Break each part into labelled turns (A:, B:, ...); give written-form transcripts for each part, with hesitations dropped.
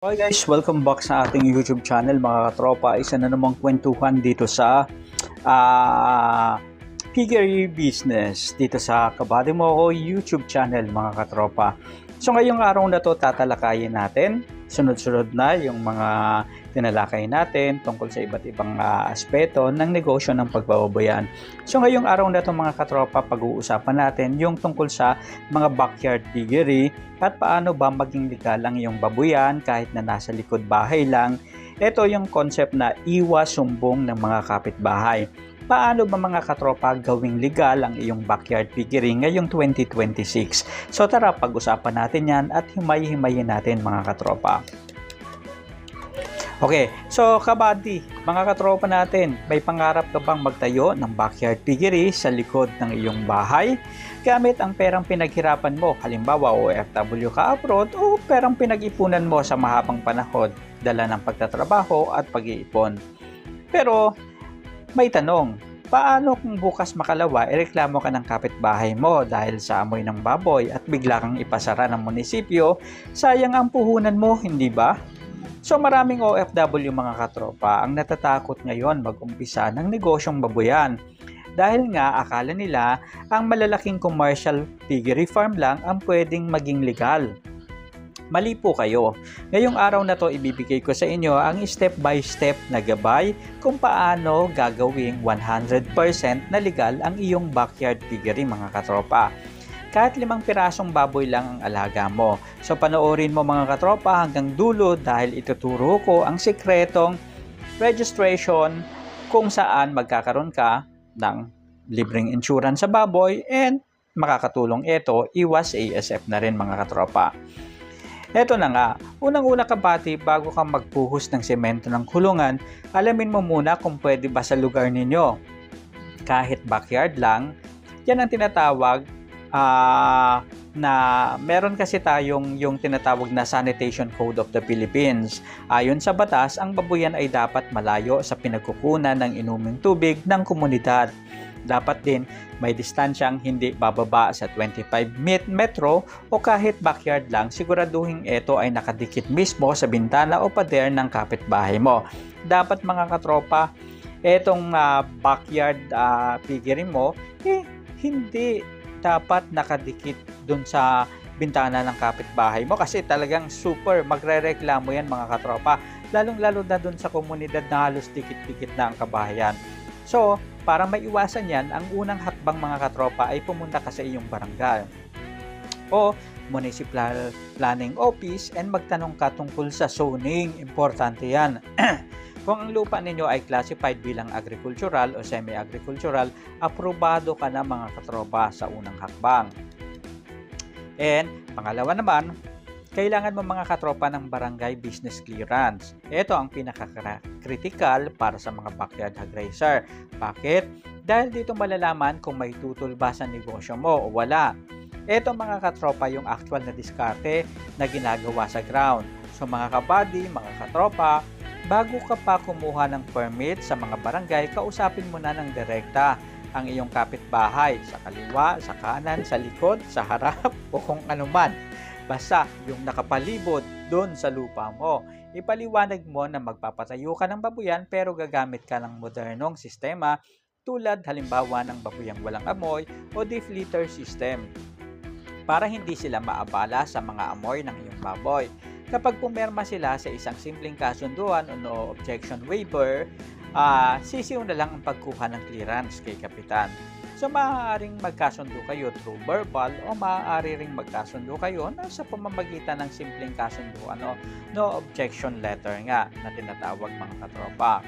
A: Hi guys, welcome back sa ating YouTube channel mga katropa. Isa na namang kwentuhan dito sa piggery business dito sa Kabady Mo Ako YouTube channel mga katropa. So ngayong araw na to tatalakayin natin sunod-sunod na yung mga tinalakay natin tungkol sa iba't ibang aspeto ng negosyo ng pagbababoyan. So ngayong araw na to mga katropa, pag-uusapan natin yung tungkol sa mga backyard piggery at paano ba maging legal ang iyong babuyan kahit na nasa likod bahay lang. Ito yung concept na iwas sumbong ng mga kapitbahay. Paano ba mga katropa gawing legal ang iyong backyard piggery ngayong 2026? So tara, pag-usapan natin yan at himay-himayin natin mga katropa. Okay, so kabady, mga katropa natin, may pangarap ka bang magtayo ng backyard piggery sa likod ng iyong bahay? Gamit ang perang pinaghirapan mo, halimbawa OFW ka abroad o perang pinag-ipunan mo sa mahabang panahon, dala ng pagtatrabaho at pag-iipon. Pero may tanong, paano kung bukas makalawa ireklamo ka ng kapitbahay mo dahil sa amoy ng baboy at bigla kang ipasara ng munisipyo? Sayang ang puhunan mo, hindi ba? So maraming OFW mga katropa ang natatakot ngayon mag-umpisa ng negosyong baboyan. Dahil nga akala nila ang malalaking commercial piggery farm lang ang pwedeng maging legal. Mali po kayo. Ngayong araw na to ibibigay ko sa inyo ang step by step na gabay kung paano gagawing 100% na legal ang iyong backyard piggery mga katropa. Kahit 5 pirasong baboy lang ang alaga mo. So panoorin mo mga katropa hanggang dulo dahil ituturo ko ang sikretong registration kung saan magkakaroon ka ng libreng insurance sa baboy and makakatulong ito iwas ASF na rin mga katropa. Eto na nga, unang-una kabati bago ka magpuhos ng semento ng kulungan, alamin mo muna kung pwede ba sa lugar ninyo. Kahit backyard lang, yan ang tinatawag na meron kasi tayong yung tinatawag na Sanitation Code of the Philippines. Ayon sa batas, ang babuyan ay dapat malayo sa pinagkukunan ng inuming tubig ng komunidad. Dapat din may distansyang hindi bababa sa 25 metro o kahit backyard lang, siguraduhin ito ay nakadikit mismo sa bintana o pader ng kapitbahay mo. Dapat mga katropa, etong backyard piggery mo, hindi dapat nakadikit dun sa bintana ng kapitbahay mo kasi talagang super magrereklamo yan mga katropa, lalong-lalo na dun sa komunidad na halos dikit-dikit na ang kabahayan. So, para maiwasan yan, ang unang hakbang mga katropa ay pumunta ka sa iyong barangay o municipal planning office and magtanong ka tungkol sa zoning. Importante yan. Kung ang lupa ninyo ay classified bilang agricultural o semi-agricultural, aprobado ka na mga katropa sa unang hakbang. And pangalawa naman, kailangan mo mga katropa ng barangay business clearance. Ito ang pinaka-critical para sa mga backyard hog raiser. Bakit? Dahil dito malalaman kung may tutol ba sa negosyo mo o wala. Ito mga katropa yung actual na diskarte na ginagawa sa ground. So mga kabady, mga katropa, bago ka pa kumuha ng permit sa mga barangay, kausapin mo na ng direkta ang iyong kapitbahay sa kaliwa, sa kanan, sa likod, sa harap o kung anuman. Basta yung nakapalibot doon sa lupa mo. Ipaliwanag mo na magpapatayo ka ng babuyan pero gagamit ka ng modernong sistema tulad halimbawa ng babuyang walang amoy o deflator system para hindi sila maabala sa mga amoy ng iyong baboy. Kapag pumirma sila sa isang simpleng kasunduan o no objection waiver, sisiw na lang ang pagkuha ng clearance kay kapitan. So maaaring magkasundo kayo through verbal o maaari ring magkasundo kayo sa pamamagitan ng simpleng kasunduan o no objection letter nga na tinatawag mga katropa.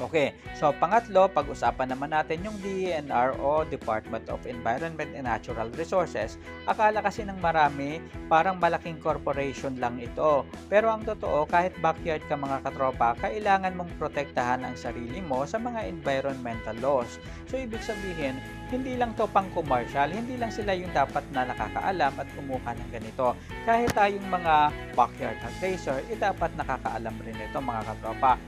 A: Okay, so pangatlo, pag-usapan naman natin yung DENR o Department of Environment and Natural Resources. Akala kasi ng marami, parang malaking corporation lang ito. Pero ang totoo, kahit backyard ka mga katropa, kailangan mong protektahan ang sarili mo sa mga environmental laws. So ibig sabihin, hindi lang to pang commercial, hindi lang sila yung dapat na nakakaalam at kumuha ng ganito. Kahit tayong mga backyard hog raiser, dapat nakakaalam rin ito mga katropa.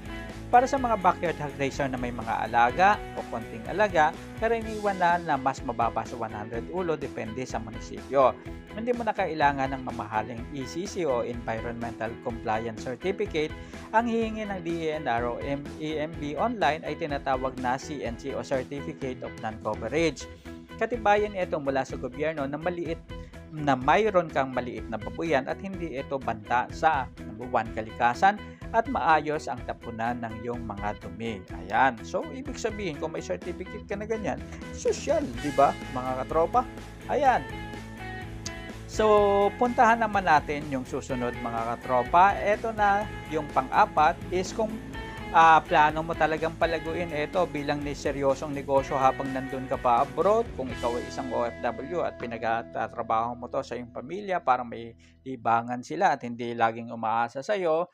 A: Para sa mga backyard hog raiser na may mga alaga o konting alaga, karaniwan na mas mababa sa 100 ulo depende sa munisipyo. Hindi mo na kailangan ng mamahaling ECC o Environmental Compliance Certificate. Ang hihingi ng DENR o EMB online ay tinatawag na CNC o Certificate of Non-Coverage. Katibayan ito mula sa gobyerno na mayroon kang maliit na babuyan at hindi ito banta sa number 1, kalikasan at maayos ang tapunan ng iyong mga dumi. Ayan. So, ibig sabihin, kung may certificate ka na ganyan, social, di ba, mga katropa? Ayan. So, puntahan naman natin yung susunod, mga katropa. Ito na yung pang-apat is kung plano mo talagang palaguin ito bilang seryosong negosyo habang nandun ka pa abroad. Kung ikaw ay isang OFW at pinagtatrabaho mo to sa iyong pamilya para may libangan sila at hindi laging umaasa sa iyo,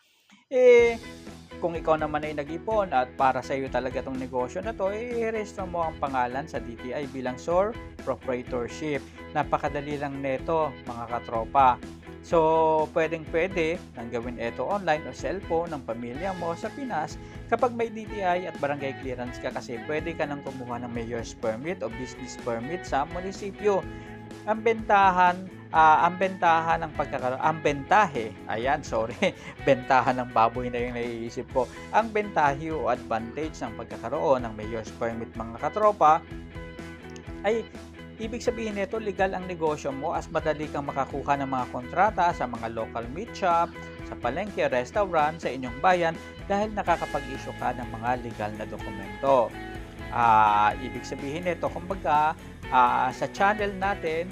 A: kung ikaw naman ay nag-ipon at para sa iyo talaga itong negosyo na to, i-register mo ang pangalan sa DTI bilang sole proprietorship. Napakadali lang nito, mga katropa. So, pwedeng-pwede nang gawin ito online o cellphone ng pamilya mo sa Pinas kapag may DTI at barangay clearance ka, kasi pwede ka nang kumuha ng mayor's permit o business permit sa munisipyo. Ang bentahan ng bentahan ng baboy na yung naiisip ko. Ang bentahe o advantage ng pagkakaroon ng mayor's permit, mga katropa, ay ibig sabihin nito, legal ang negosyo mo as madali kang makakuha ng mga kontrata sa mga local meat shop, sa palengke, restaurant, sa inyong bayan dahil nakakapag-issue ka ng mga legal na dokumento. Ibig sabihin nito, kumbaga, sa channel natin,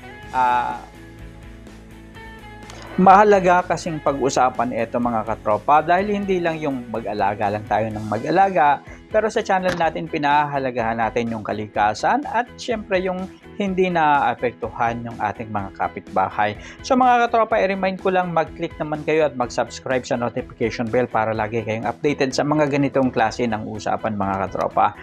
A: mahalaga kasing pag-usapan ito, mga katropa, dahil hindi lang yung mag-alaga lang tayo ng mag-alaga, pero sa channel natin pinahahalagahan natin yung kalikasan at syempre yung hindi na-apektuhan yung ating mga kapitbahay. So mga katropa, i-remind ko lang mag-click naman kayo at mag-subscribe sa notification bell para lagi kayong updated sa mga ganitong klase ng usapan, mga katropa.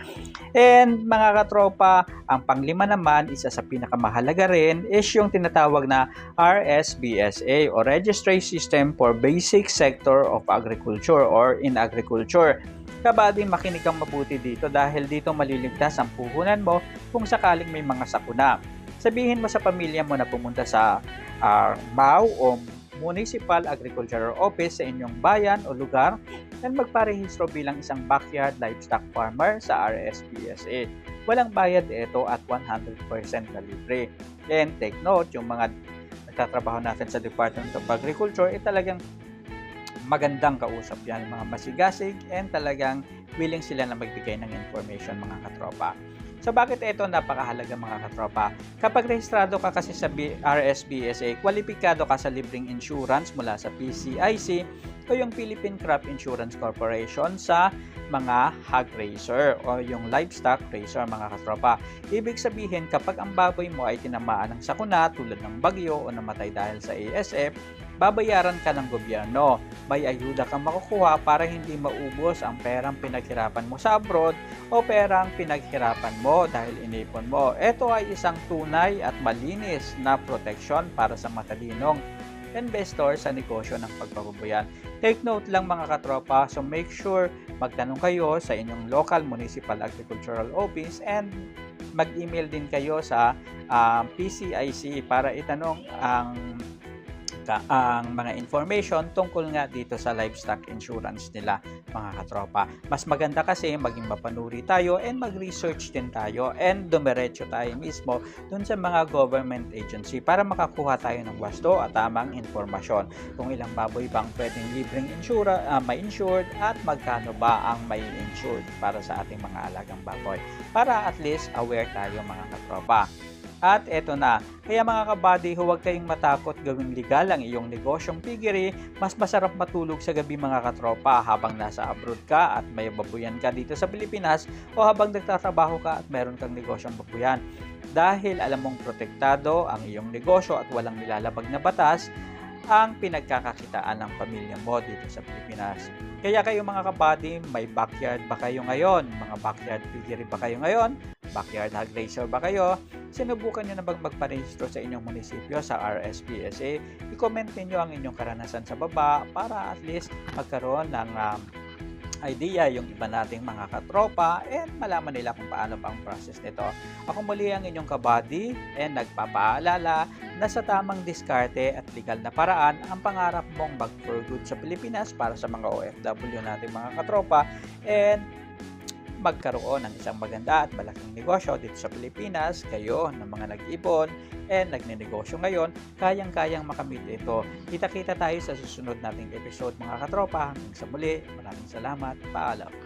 A: And mga katropa, ang panglima naman, isa sa pinakamahalaga rin, is yung tinatawag na RSBSA o Registry System for Basic Sector of Agriculture or in Agriculture. Kabady, makinig kang mabuti dito dahil dito maliligtas ang puhunan mo kung sakaling may mga sakuna. Sabihin mo sa pamilya mo na pumunta sa MAO o Municipal Agricultural Office sa inyong bayan o lugar at magparehistro bilang isang backyard livestock farmer sa RSPSA. Walang bayad ito at 100% na libre. And take note, yung mga nagtatrabaho natin sa Department of Agriculture, talagang magandang kausap yan, mga masigasig, and talagang willing sila na magbigay ng information, mga katropa. So bakit ito napakahalaga, mga katropa? Kapag rehistrado ka kasi sa RSBSA, kwalipikado ka sa libreng insurance mula sa PCIC o yung Philippine Crop Insurance Corporation sa mga hog raiser o yung livestock raiser, mga katropa. Ibig sabihin, kapag ang baboy mo ay tinamaan ng sakuna tulad ng bagyo o namatay dahil sa ASF, babayaran ka ng gobyerno. May ayuda kang makukuha para hindi maubos ang perang pinaghirapan mo sa abroad o perang pinaghirapan mo dahil inipon mo. Ito ay isang tunay at malinis na proteksyon para sa matalinong investor sa negosyo ng pagbababoyan. Take note lang, mga katropa, so make sure magtanong kayo sa inyong local municipal agricultural office and mag-email din kayo sa PCIC para itanong ang mga information tungkol nga dito sa livestock insurance nila, mga katropa. Mas maganda kasi maging mapanuri tayo and mag-research din tayo and dumiretso tayo mismo dun sa mga government agency para makakuha tayo ng wasto at tamang informasyon kung ilang baboy bang pwedeng libreng may insured at magkano ba ang may insured para sa ating mga alagang baboy, para at least aware tayo, mga katropa. At eto na, kaya mga kabady, huwag kayong matakot gawing legal ang iyong negosyong piggery. Mas masarap matulog sa gabi, mga katropa, habang nasa abroad ka at may babuyan ka dito sa Pilipinas o habang nagtatrabaho ka at meron kang negosyong babuyan. Dahil alam mong protektado ang iyong negosyo at walang nilalabag na batas ang pinagkakakitaan ng pamilya mo dito sa Pilipinas. Kaya kayo, mga kabady, may backyard ba kayo ngayon? Mga backyard piggery ba kayo ngayon? Backyard hog raiser ba kayo? Sinubukan nyo na bang magparehistro sa inyong munisipyo sa RSPSA? I-comment ninyo ang inyong karanasan sa baba para at least magkaroon ng idea yung iba nating mga katropa and malaman nila kung paano ba ang process nito. Ako muli ang inyong kabady and nagpapaalala na sa tamang diskarte at legal na paraan ang pangarap mong mag-for good sa Pilipinas para sa mga OFW nating mga katropa and magkaroon ng isang maganda at malaking negosyo dito sa Pilipinas. Kayo ng mga nag-ipon and nagnenegosyo ngayon, kayang-kayang makamit ito. Kita-kita tayo sa susunod nating episode mga katropa. Hanggang sa muli, maraming salamat. Paalam.